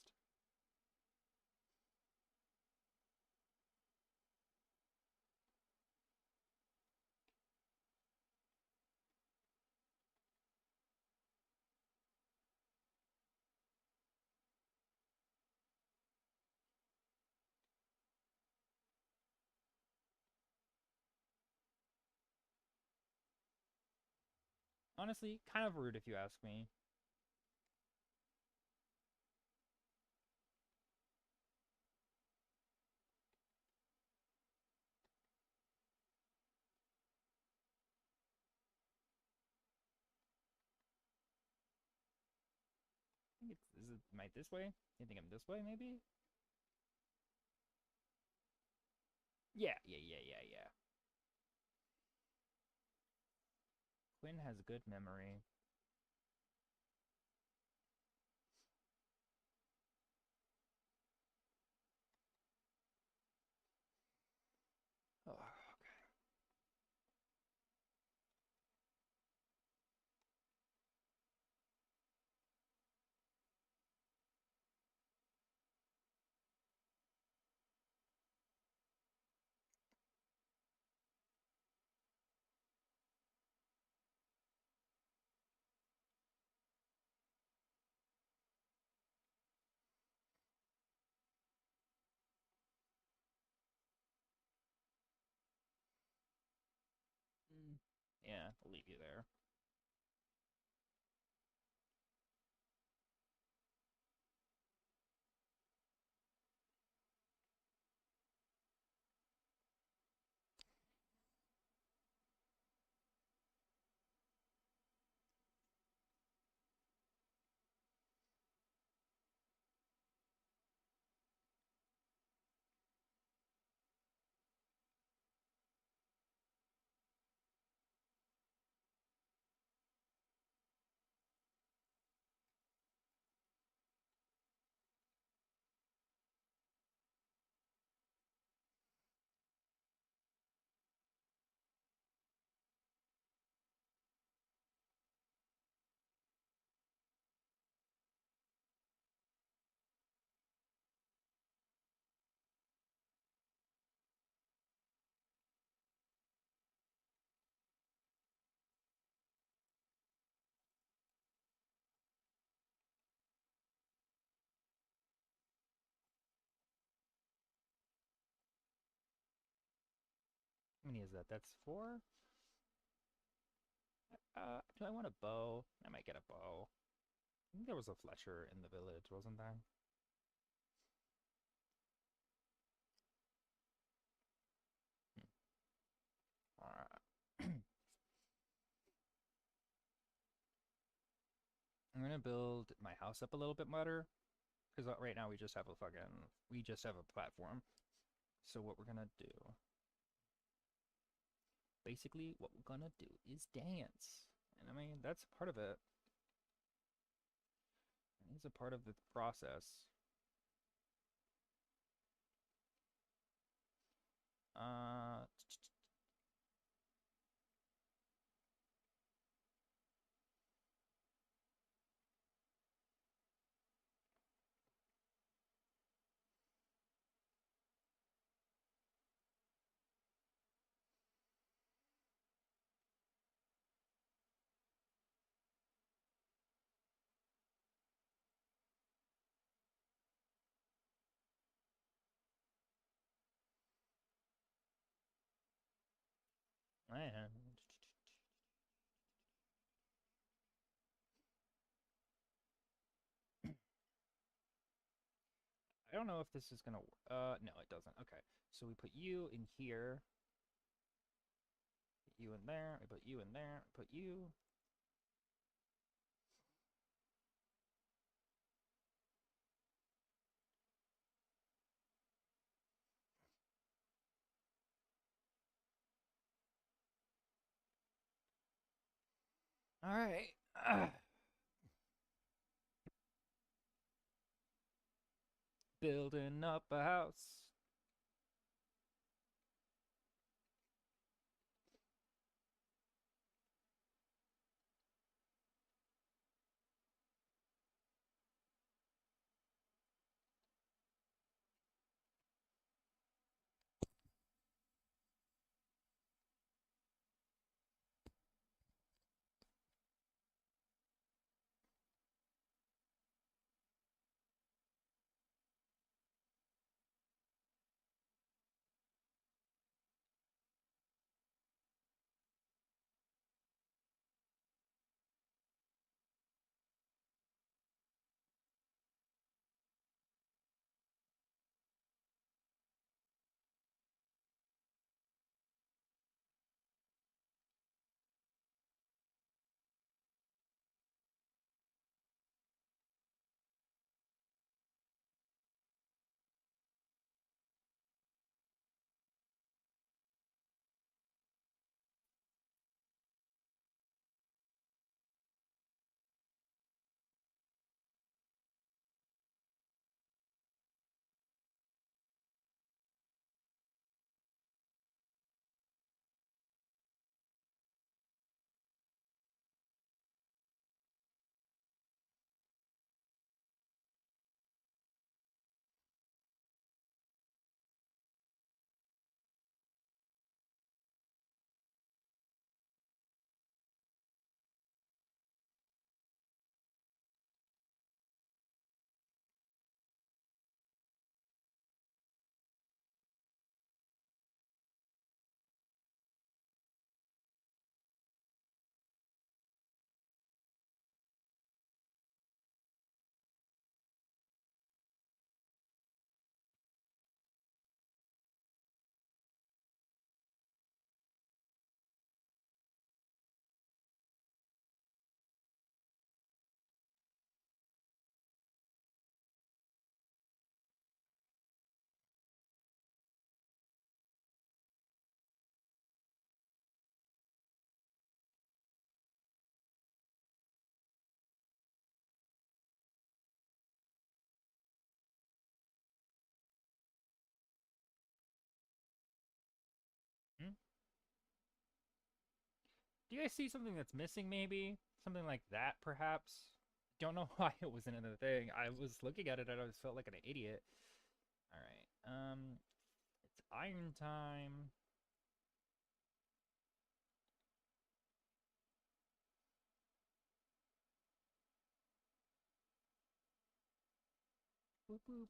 Honestly, kind of rude if you ask me. I think am I this way? You think I'm this way, maybe? Yeah, yeah, yeah, yeah, yeah. Quinn has good memory. Oh, okay. Yeah, I'll leave you there. How many is that? That's four? Do I want a bow? I might get a bow. I think there was a Fletcher in the village, wasn't there? Alright. I'm gonna build my house up a little bit better. Because right now we just have a platform. So what we're gonna do, basically what we're gonna do is dance. And I mean, that's part of it. It's a part of the process. Uh, and I don't know if this is gonna. No, it doesn't. Okay, so we put you in here, put you in there, we put you in there, put you. All right. Building up a house. Do you guys see something that's missing? Maybe something like that, perhaps. Don't know why it wasn't in the thing. I was looking at it and I just felt like an idiot. All right. It's iron time. Boop boop.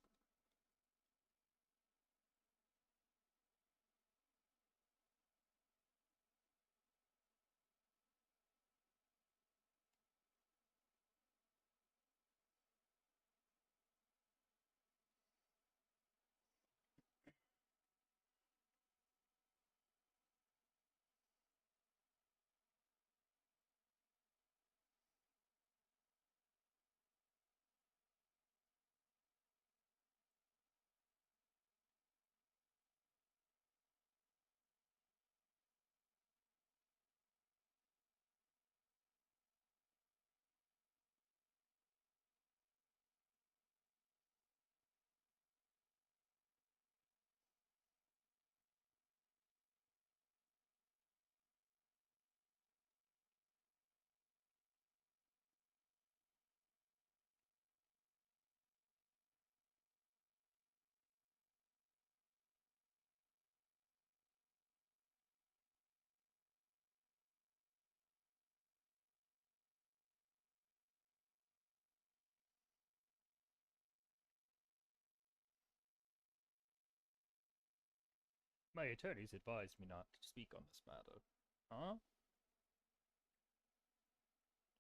My attorneys advised me not to speak on this matter. Huh?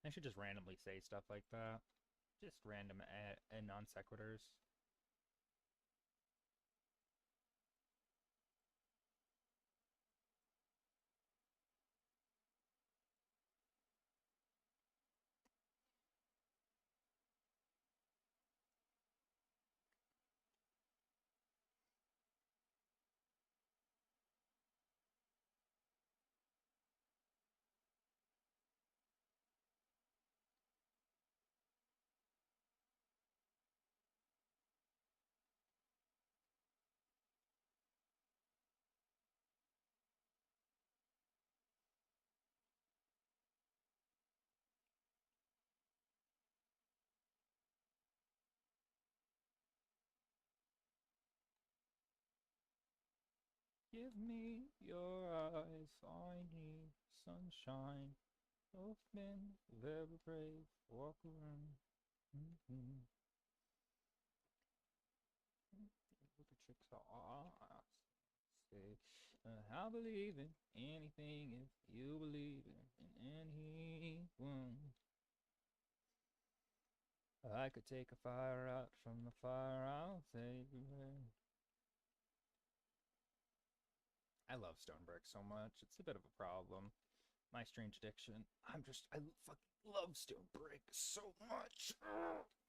I should just randomly say stuff like that. Just random and non sequiturs. Give me your eyes, I need sunshine. Both men very brave, walk around. Mm-hmm. With the tricks are say, I believe in anything if you believe in anyone. I could take a fire out from the fire, I'll save you. I love Stonebrick so much. It's a bit of a problem. My strange addiction. I fucking love Stonebrick so much.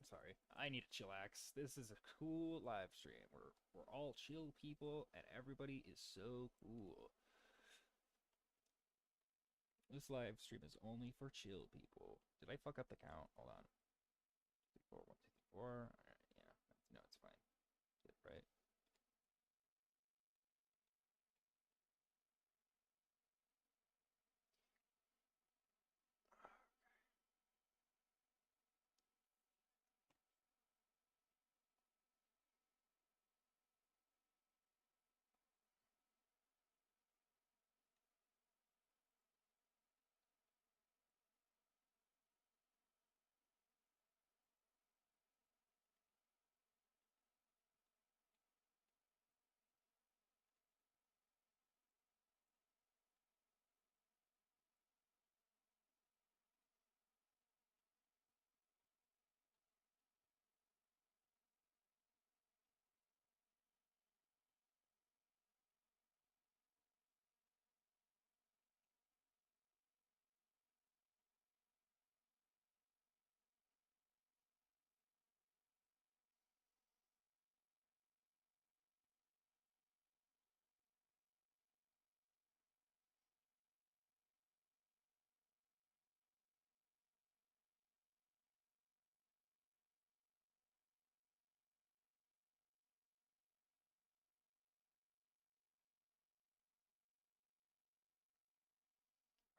Sorry, I need a chillax. This is a cool live stream. We're all chill people, and everybody is so cool. This live stream is only for chill people. Did I fuck up the count? Hold on. 2, 3, 4, 1, 2, 3, 4. All right, yeah, no, it's fine. Get it right.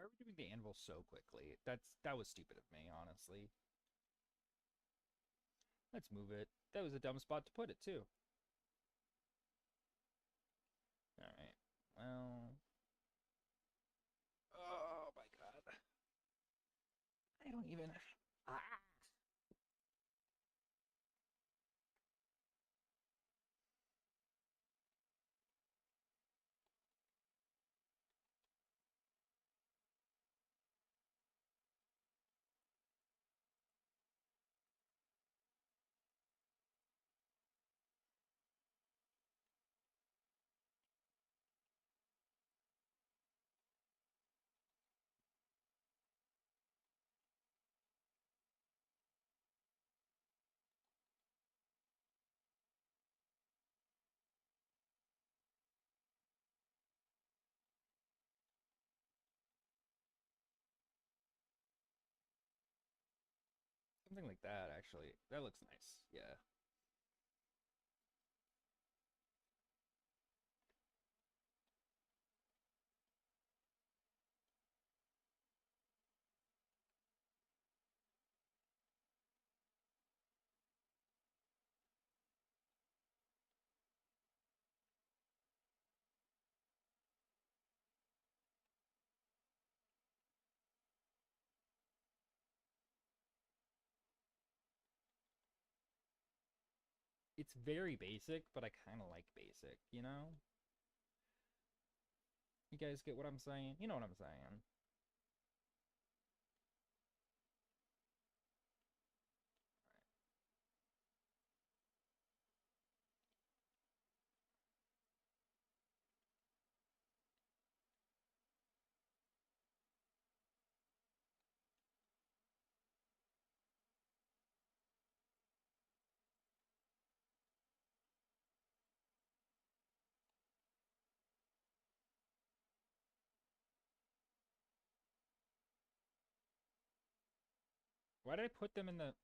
are we doing the anvil so quickly? That was stupid of me, honestly. Let's move it. That was a dumb spot to put it too. All right. Well. Oh my god. I don't even. Ah. Something like that, actually. That looks nice. Yeah. It's very basic, but I kind of like basic, you know? You guys get what I'm saying? You know what I'm saying. Why did I put them in the...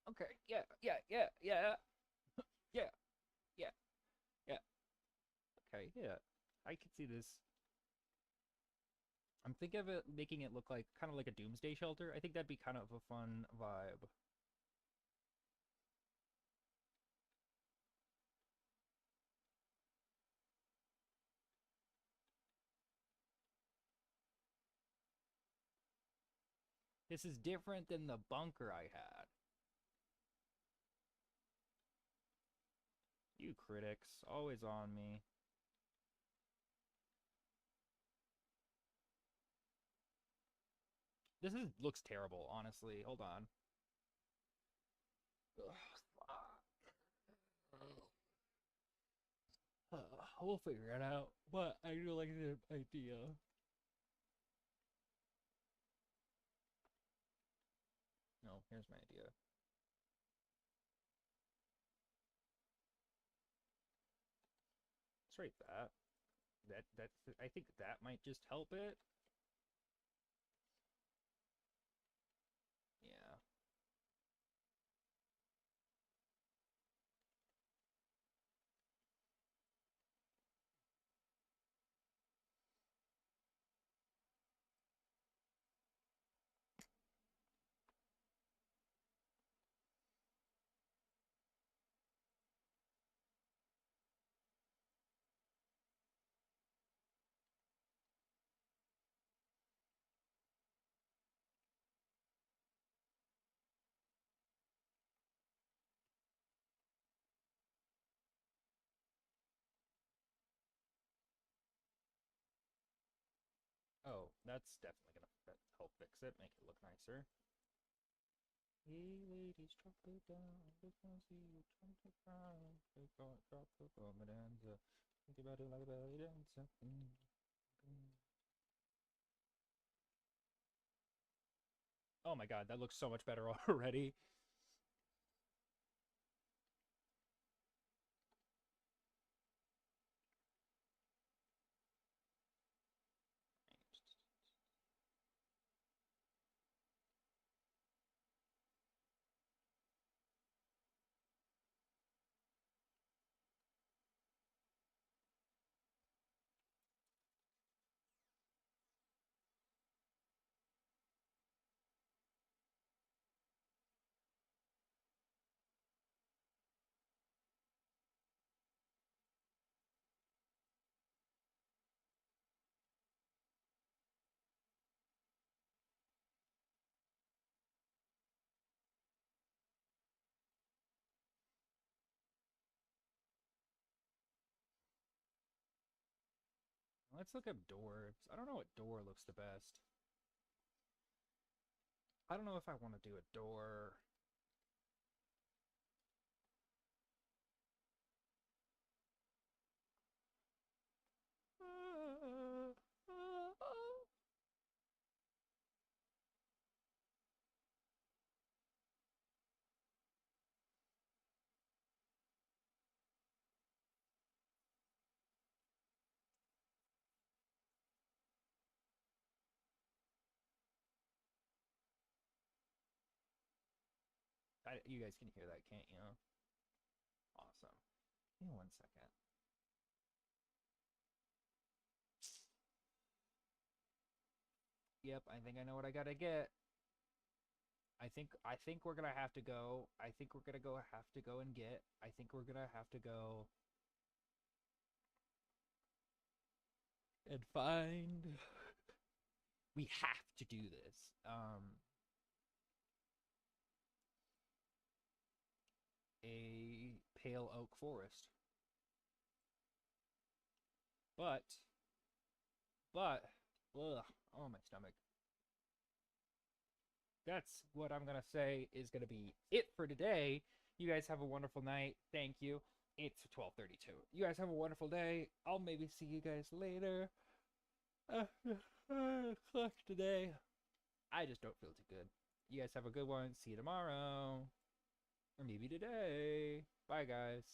Okay, yeah, yeah, yeah, yeah, yeah, yeah, yeah. Okay, yeah. I can see this. I'm thinking of it making it look like kind of like a doomsday shelter. I think that'd be kind of a fun vibe. This is different than the bunker I had. You critics, always on me. This is looks terrible, honestly. Hold on. We'll figure it out. But I do like the idea. No, here's my idea. Let's rate that. That's. I think that might just help it. Yeah. Oh, that's definitely gonna help fix it, make it look nicer. Hey ladies, drop it down. Just wanna see you jump the ground. They gon' drop the bomb and dancer. Think about it like a belly dancer. Oh my god, that looks so much better already. Let's look up dwarves. I don't know what door looks the best. I don't know if I want to do a door. You guys can hear that, can't you? Awesome. Give me 1 second. Yep, I think I know what I gotta get. I think we're gonna have to go. I think we're gonna go have to go and get. I think we're gonna have to go and find. We have to do this. A pale oak forest. But, ugh, oh my stomach. That's what I'm gonna say is gonna be it for today. You guys have a wonderful night. Thank you. It's 12:32. You guys have a wonderful day. I'll maybe see you guys later. Clutch today. I just don't feel too good. You guys have a good one. See you tomorrow. Or maybe today. Bye, guys.